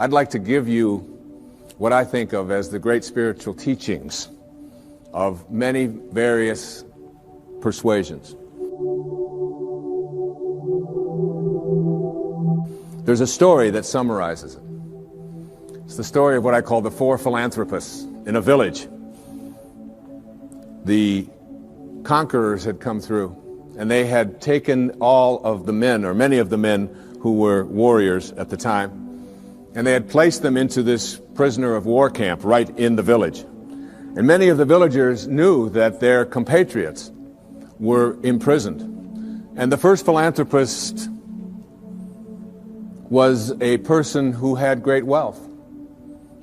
I'd like to give you what I think of as the great spiritual teachings of many various persuasions. There's a story that summarizes it. It's the story of what I call the four philanthropists in a village. The conquerors had come through, and they had taken all of the men, or many of the men who were warriors at the time, and they had placed them into this prisoner of war camp right in the village. And many of the villagers knew that their compatriots were imprisoned. And the first philanthropist was a person who had great wealth.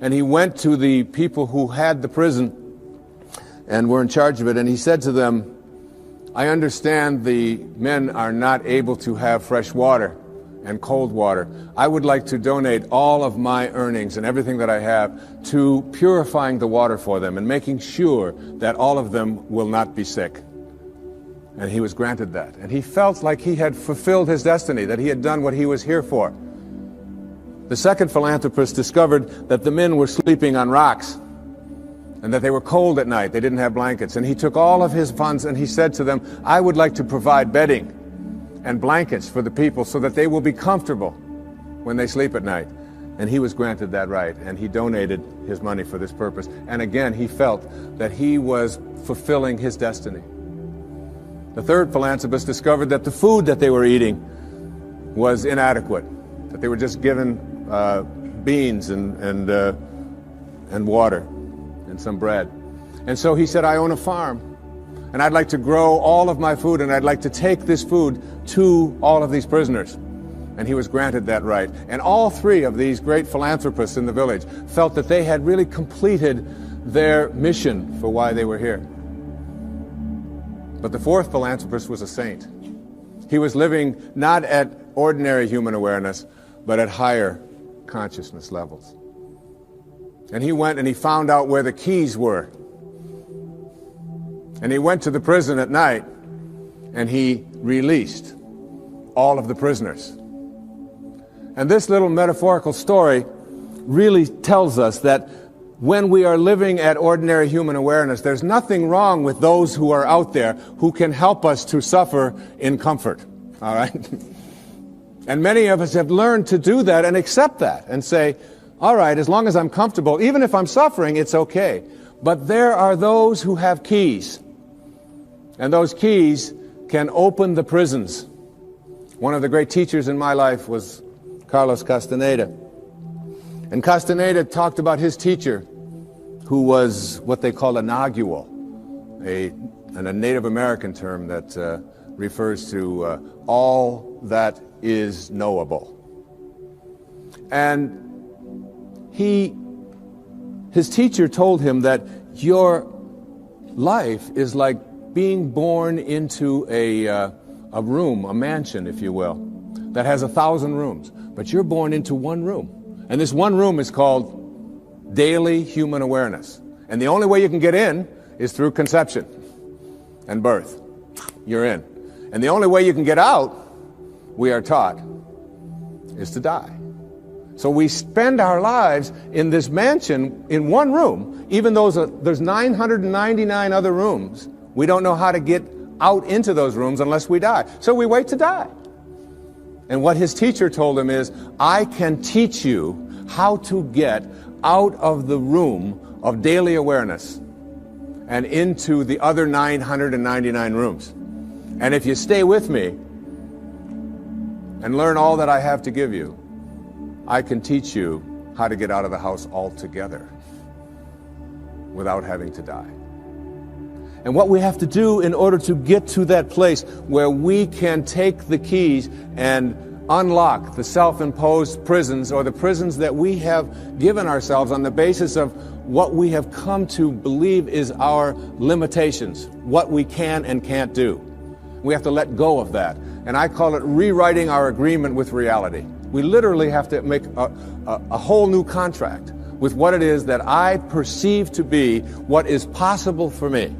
And he went to the people who had the prison and were in charge of it, and he said to them, I understand the men are not able to have fresh water and cold water. I would like to donate all of my earnings and everything that I have to purifying the water for them and making sure that all of them will not be sick. And he was granted that. And he felt like he had fulfilled his destiny, that he had done what he was here for. The second philanthropist discovered that the men were sleeping on rocks and that they were cold at night. They didn't have blankets. And he took all of his funds and he said to them, I would like to provide bedding and blankets for the people so that they will be comfortable when they sleep at night. And he was granted that right, and he donated his money for this purpose. And again, he felt that he was fulfilling his destiny. The third philanthropist discovered that the food that they were eating was inadequate, that they were just given beans and water and some bread. And so he said, I own a farm, and I'd like to grow all of my food, and I'd like to take this food to all of these prisoners. And he was granted that right. And all three of these great philanthropists in the village felt that they had really completed their mission for why they were here. But the fourth philanthropist was a saint. He was living not at ordinary human awareness, but at higher consciousness levels. And he went and he found out where the keys were. And he went to the prison at night and he released all of the prisoners. And this little metaphorical story really tells us that when we are living at ordinary human awareness, there's nothing wrong with those who are out there who can help us to suffer in comfort. All right? And many of us have learned to do that and accept that and say, all right, as long as I'm comfortable, even if I'm suffering, it's okay. But there are those who have keys, and those keys can open the prisons. One of the great teachers in my life was Carlos Castaneda. And Castaneda talked about his teacher, who was what they call a nagual, a Native American term that refers to all that is knowable. And his teacher told him that your life is like being born into a room, a mansion, if you will, that has 1,000 rooms. But you're born into one room. And this one room is called daily human awareness. And the only way you can get in is through conception and birth. You're in. And the only way you can get out, we are taught, is to die. So we spend our lives in this mansion in one room, even though there's 999 other rooms. We don't know how to get out into those rooms unless we die. So we wait to die. And what his teacher told him is, I can teach you how to get out of the room of daily awareness and into the other 999 rooms. And if you stay with me and learn all that I have to give you, I can teach you how to get out of the house altogether without having to die. And what we have to do in order to get to that place where we can take the keys and unlock the self-imposed prisons, or the prisons that we have given ourselves on the basis of what we have come to believe is our limitations, what we can and can't do. We have to let go of that. And I call it rewriting our agreement with reality. We literally have to make a whole new contract with what it is that I perceive to be what is possible for me.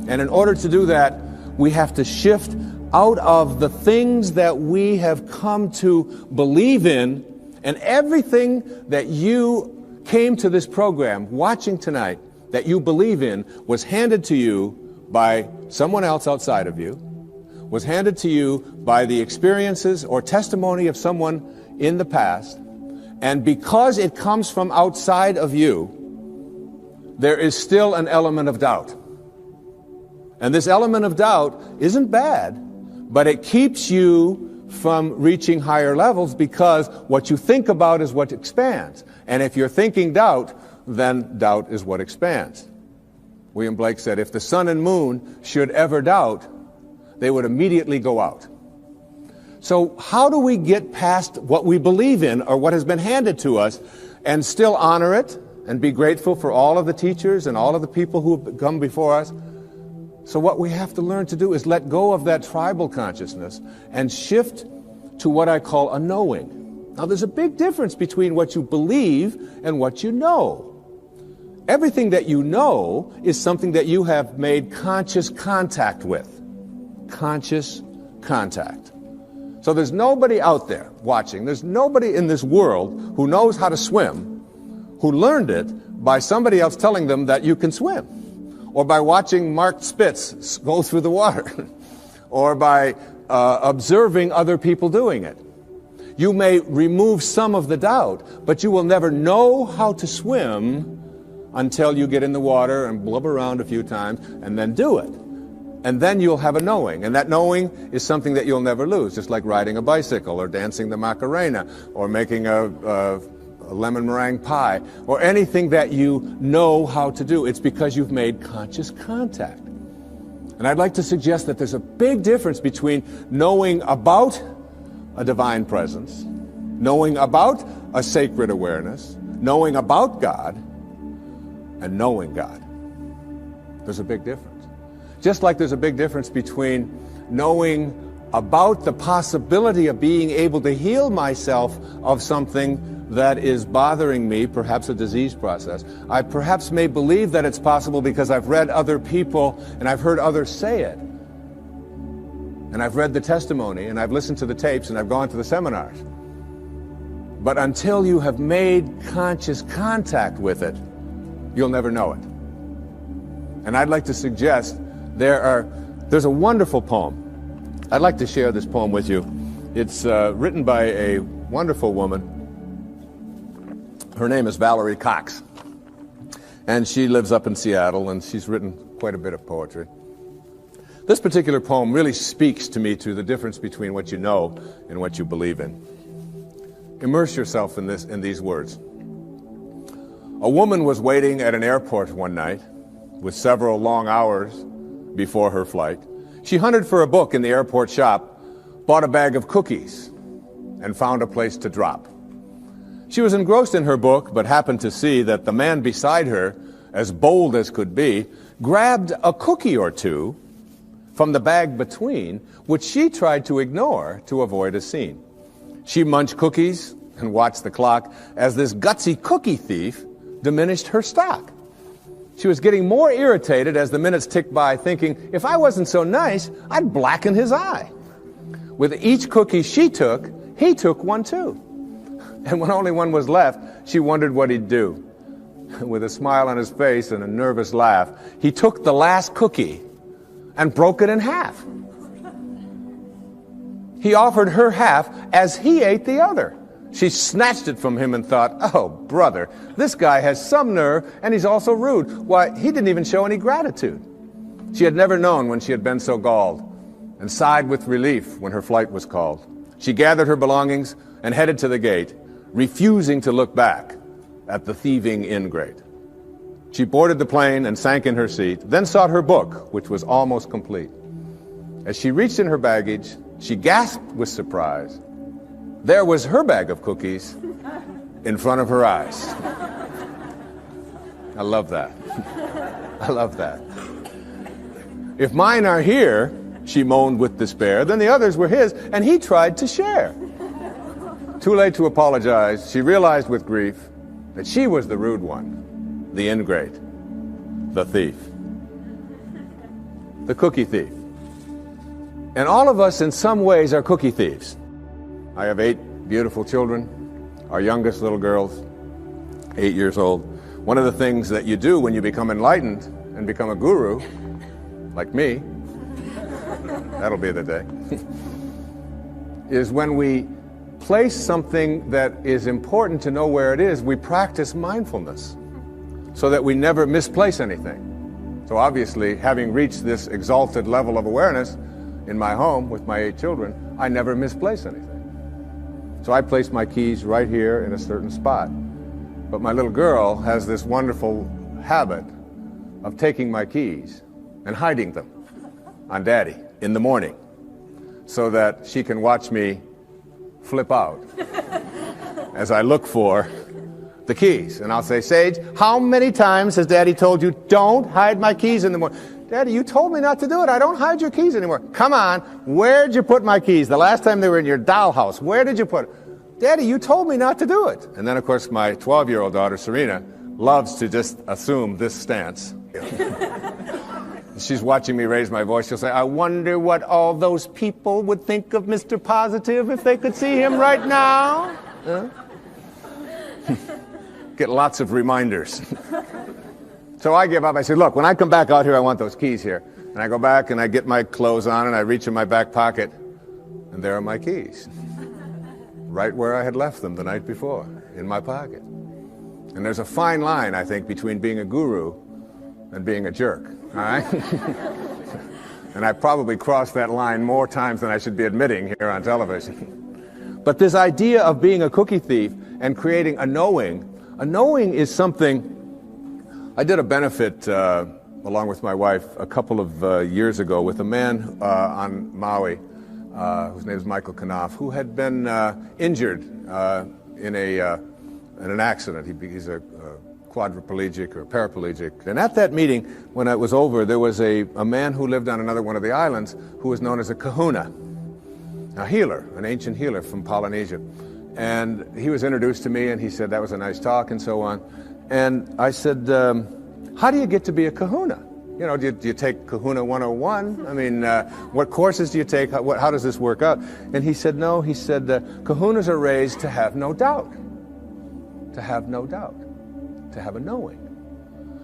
And in order to do that, we have to shift out of the things that we have come to believe in And everything that you came to this program watching tonight that you believe in was handed to you by someone else outside of you, was handed to you by the experiences or testimony of someone in the past. And because it comes from outside of you, there is still an element of doubt. And this element of doubt isn't bad, but it keeps you from reaching higher levels, because what you think about is what expands. And if you're thinking doubt, then doubt is what expands. William Blake said, if the sun and moon should ever doubt, they would immediately go out. So how do we get past what we believe in or what has been handed to us and still honor it and be grateful for all of the teachers and all of the people who have come before us? So what we have to learn to do is let go of that tribal consciousness and shift to what I call a knowing. Now, there's a big difference between what you believe and what you know. Everything that you know is something that you have made conscious contact with. Conscious contact. So there's nobody out there watching. There's nobody in this world who knows how to swim, who learned it by somebody else telling them that you can swim, or by watching Mark Spitz go through the water, or by observing other people doing it. You may remove some of the doubt, but you will never know how to swim until you get in the water and blub around a few times and then do it. And then you'll have a knowing, and that knowing is something that you'll never lose, just like riding a bicycle or dancing the Macarena or making a lemon meringue pie or anything that you know how to do. It's because you've made conscious contact. And I'd like to suggest that there's a big difference between knowing about a divine presence, knowing about a sacred awareness, knowing about God, and knowing God. There's a big difference. Just like there's a big difference between knowing about the possibility of being able to heal myself of something that is bothering me, perhaps a disease process. I perhaps may believe that it's possible because I've read other people and I've heard others say it. And I've read the testimony and I've listened to the tapes and I've gone to the seminars. But until you have made conscious contact with it, you'll never know it. And I'd like to suggest there's a wonderful poem. I'd like to share this poem with you. It's written by a wonderful woman. Her name is Valerie Cox. And she lives up in Seattle, and she's written quite a bit of poetry. This particular poem really speaks to me to the difference between what you know and what you believe in. Immerse yourself in these words. A woman was waiting at an airport one night with several long hours before her flight. She hunted for a book in the airport shop, bought a bag of cookies, and found a place to drop. She was engrossed in her book, but happened to see that the man beside her, as bold as could be, grabbed a cookie or two from the bag between, which she tried to ignore to avoid a scene. She munched cookies and watched the clock as this gutsy cookie thief diminished her stock. She was getting more irritated as the minutes ticked by, thinking, if I wasn't so nice, I'd blacken his eye. With each cookie she took, he took one too. And when only one was left, she wondered what he'd do. With a smile on his face and a nervous laugh, he took the last cookie and broke it in half. He offered her half as he ate the other. She snatched it from him and thought, oh, brother, this guy has some nerve, and he's also rude. Why, he didn't even show any gratitude. She had never known when she had been so galled, and sighed with relief when her flight was called. She gathered her belongings and headed to the gate, refusing to look back at the thieving ingrate. She boarded the plane and sank in her seat, then sought her book, which was almost complete. As she reached in her baggage, she gasped with surprise. There was her bag of cookies in front of her eyes. I love that. I love that. If mine are here, she moaned with despair, then the others were his, and he tried to share. Too late to apologize, she realized with grief that she was the rude one, the ingrate, the thief, the cookie thief. And all of us in some ways are cookie thieves. I have 8 beautiful children Our youngest little girl's 8 years old. One of the things that you do when you become enlightened and become a guru, like me, that'll be the day, is when we place something that is important to know where it is, we practice mindfulness so that we never misplace anything. So obviously, having reached this exalted level of awareness in my home with my 8 children, I never misplace anything. So I place my keys right here in a certain spot. But my little girl has this wonderful habit of taking my keys and hiding them on Daddy in the morning so that she can watch me flip out as I look for the keys. And I'll say, Sage, how many times has Daddy told you, don't hide my keys in the morning? Daddy, you told me not to do it. I don't hide your keys anymore. Come on, where'd you put my keys? The last time they were in your dollhouse, where did you put it? Daddy, you told me not to do it. And then, of course, my 12-year-old daughter, Serena, loves to just assume this stance. She's watching me raise my voice. She'll say, I wonder what all those people would think of Mr. Positive if they could see him right now. Huh? Get lots of reminders. So I give up. I say, look, when I come back out here, I want those keys here. And I go back and I get my clothes on and I reach in my back pocket, and there are my keys. Right where I had left them the night before, in my pocket. And there's a fine line, I think, between being a guru and being a jerk, all right? And I probably crossed that line more times than I should be admitting here on television. But this idea of being a cookie thief and creating a knowing is something. I did a benefit along with my wife a couple of years ago with a man on Maui, whose name is Michael Knopf, who had been injured in an accident. He's a quadriplegic or paraplegic. And at that meeting, when it was over, there was a man who lived on another one of the islands who was known as a kahuna, a healer, an ancient healer from Polynesia. And he was introduced to me, and he said, that was a nice talk, and so on. And I said, how do you get to be a kahuna? You know, do you take Kahuna 101? I mean, what courses do you take? How does this work out? And he said, no. He said, kahunas are raised to have no doubt. To have no doubt. To have a knowing.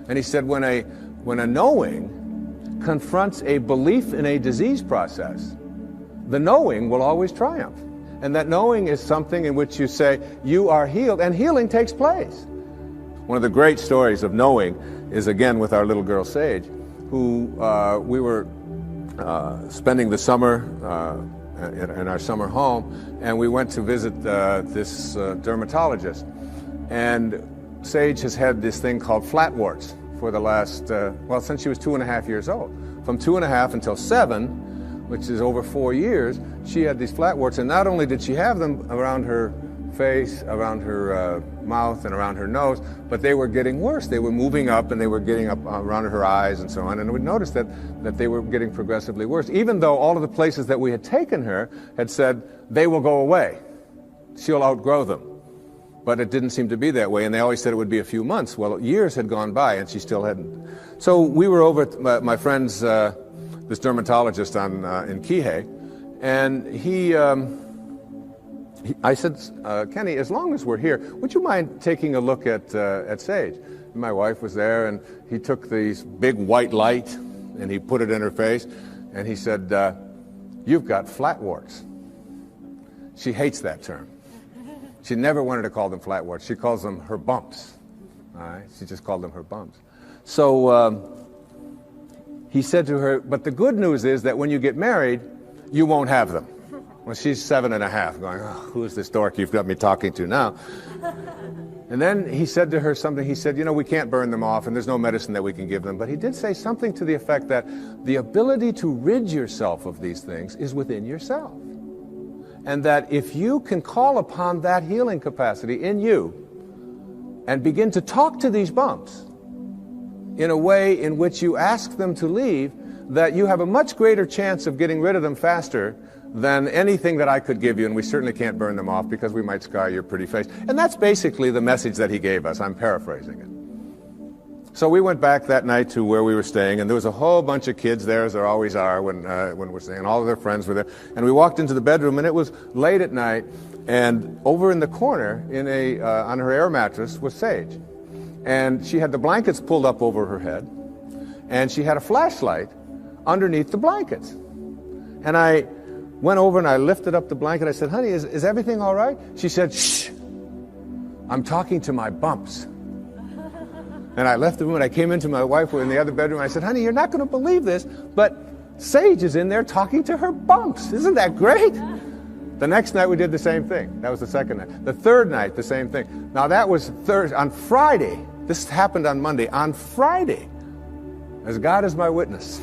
And he said, when a knowing confronts a belief in a disease process, the knowing will always triumph. And that knowing is something in which you say, you are healed, and healing takes place. One of the great stories of knowing is, again, with our little girl, Sage, who we were spending the summer in our summer home, and we went to visit this dermatologist. And Sage has had this thing called flatwarts for the last, since she was 2.5 years old. From 2.5 until 7, which is over 4 years, she had these flatwarts, and not only did she have them around her face, around her mouth, and around her nose, but they were getting worse. They were moving up, and they were getting up around her eyes and so on, and we noticed that they were getting progressively worse, even though all of the places that we had taken her had said, they will go away. She'll outgrow them. But it didn't seem to be that way, and they always said it would be a few months. Well, years had gone by, and she still hadn't. So we were over at my friend's, this dermatologist in Kihei, and I said, Kenny, as long as we're here, would you mind taking a look at Sage? And my wife was there, and he took this big white light, and he put it in her face, and he said, you've got flatwarts. She hates that term. She never wanted to call them flatwarts. She calls them her bumps. All right? She just called them her bumps. So he said to her, but the good news is that when you get married, you won't have them. Well, she's 7.5, going, oh, who is this dork you've got me talking to now? And then he said to her something. He said, you know, we can't burn them off, and there's no medicine that we can give them. But he did say something to the effect that the ability to rid yourself of these things is within yourself. And that if you can call upon that healing capacity in you and begin to talk to these bumps in a way in which you ask them to leave, that you have a much greater chance of getting rid of them faster than anything that I could give you, and we certainly can't burn them off because we might scar your pretty face. And that's basically the message that he gave us. I'm paraphrasing it. So we went back that night to where we were staying, and there was a whole bunch of kids there, as there always are when we're staying, and all of their friends were there. And we walked into the bedroom, and it was late at night, And over in the corner, on her air mattress, was Sage. And she had the blankets pulled up over her head, and she had a flashlight underneath the blankets. And I went over and I lifted up the blanket. I said, honey, is everything all right? She said, shh, I'm talking to my bumps. And I left the room and I came into my wife in the other bedroom. I said, honey, you're not going to believe this, but Sage is in there talking to her bumps. Isn't that great? The next night we did the same thing. That was the second night. The third night, the same thing. Now that was on Friday. This happened on Monday. On Friday, as God is my witness,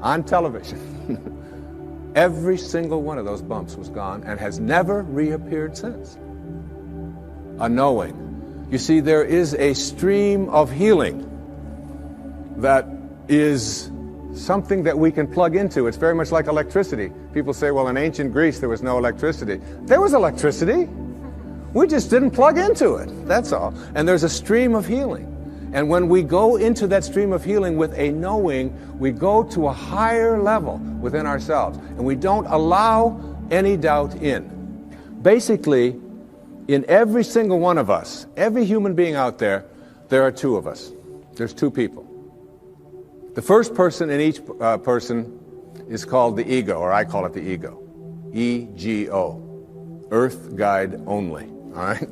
on television, every single one of those bumps was gone and has never reappeared since. A knowing. You see, there is a stream of healing that is something that we can plug into. It's very much like electricity. People say, well, in ancient Greece there was no electricity. There was electricity. We just didn't plug into it. That's all. And there's a stream of healing. And when we go into that stream of healing with a knowing, we go to a higher level within ourselves. And we don't allow any doubt in. Basically, in every single one of us, every human being out there, there are two of us. There's two people. The first person in each person is called the ego, or I call it the ego. E-G-O. Earth guide only. All right?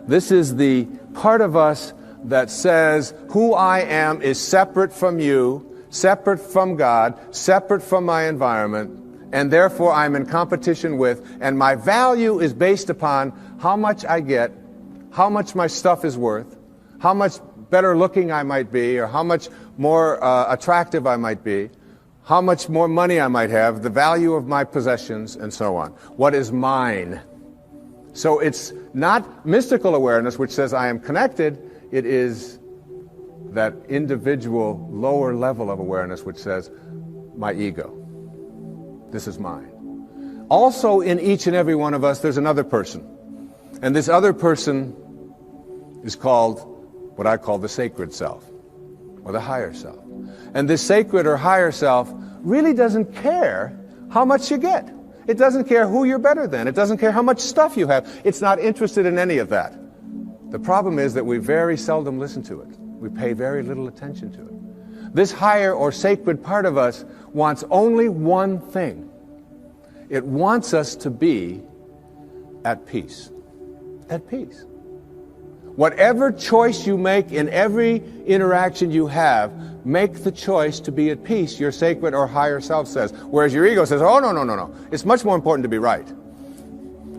This is the part of us that says who I am is separate from you, separate from God, separate from my environment, and therefore I'm in competition with, and my value is based upon how much I get, how much my stuff is worth, how much better looking I might be, or how much more attractive I might be, how much more money I might have, the value of my possessions, and so on. What is mine? So it's not mystical awareness which says I am connected. It is that individual lower level of awareness which says my ego. This is mine. Also in each and every one of us there's another person. And this other person is called what I call the sacred self, or the higher self. And this sacred or higher self really doesn't care how much you get. It doesn't care who you're better than. It doesn't care how much stuff you have. It's not interested in any of that. The problem is that we very seldom listen to it. We pay very little attention to it. This higher or sacred part of us wants only one thing. It wants us to be at peace. At peace. Whatever choice you make in every interaction you have, make the choice to be at peace, your sacred or higher self says. Whereas your ego says, oh, no. It's much more important to be right.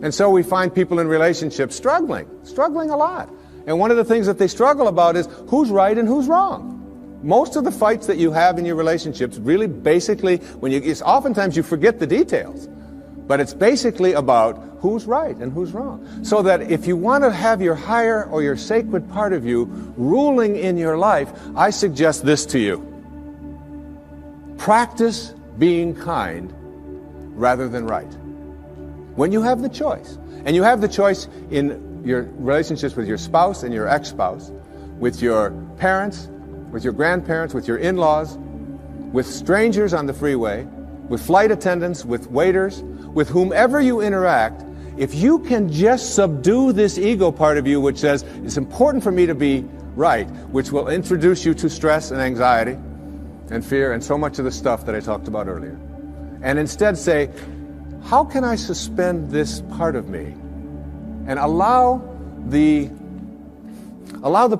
And so we find people in relationships struggling a lot. And one of the things that they struggle about is who's right and who's wrong. Most of the fights that you have in your relationships really basically, oftentimes you forget the details. But it's basically about who's right and who's wrong. So that if you want to have your higher or your sacred part of you ruling in your life, I suggest this to you. Practice being kind rather than right. When you have the choice, and you have the choice in your relationships with your spouse and your ex-spouse, with your parents, with your grandparents, with your in-laws, with strangers on the freeway, with flight attendants, with waiters, with whomever you interact, if you can just subdue this ego part of you which says, it's important for me to be right, which will introduce you to stress and anxiety and fear and so much of the stuff that I talked about earlier. And instead say, how can I suspend this part of me and allow the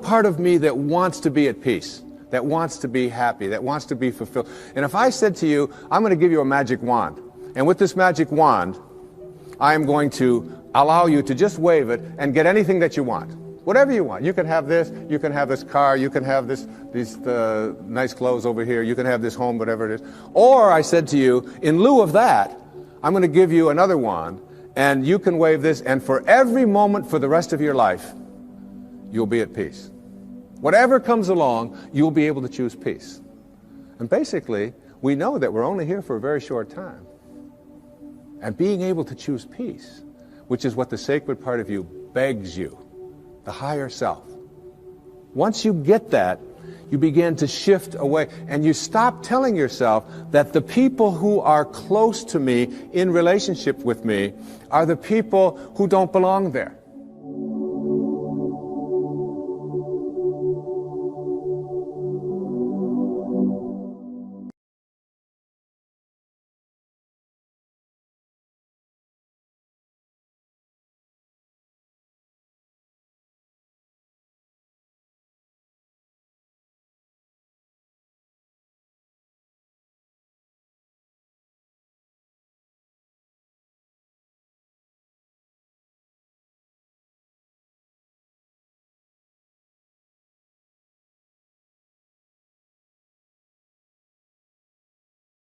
part of me that wants to be at peace, that wants to be happy, that wants to be fulfilled. And if I said to you, I'm going to give you a magic wand, and with this magic wand, I am going to allow you to just wave it and get anything that you want. Whatever you want. You can have this, you can have this car, you can have these nice clothes over here, you can have this home, whatever it is. Or I said to you, in lieu of that, I'm going to give you another wand, and you can wave this, and for every moment for the rest of your life, you'll be at peace. Whatever comes along, you'll be able to choose peace. And basically, we know that we're only here for a very short time. And being able to choose peace, which is what the sacred part of you begs you, the higher self. Once you get that, you begin to shift away, and you stop telling yourself that the people who are close to me in relationship with me are the people who don't belong there.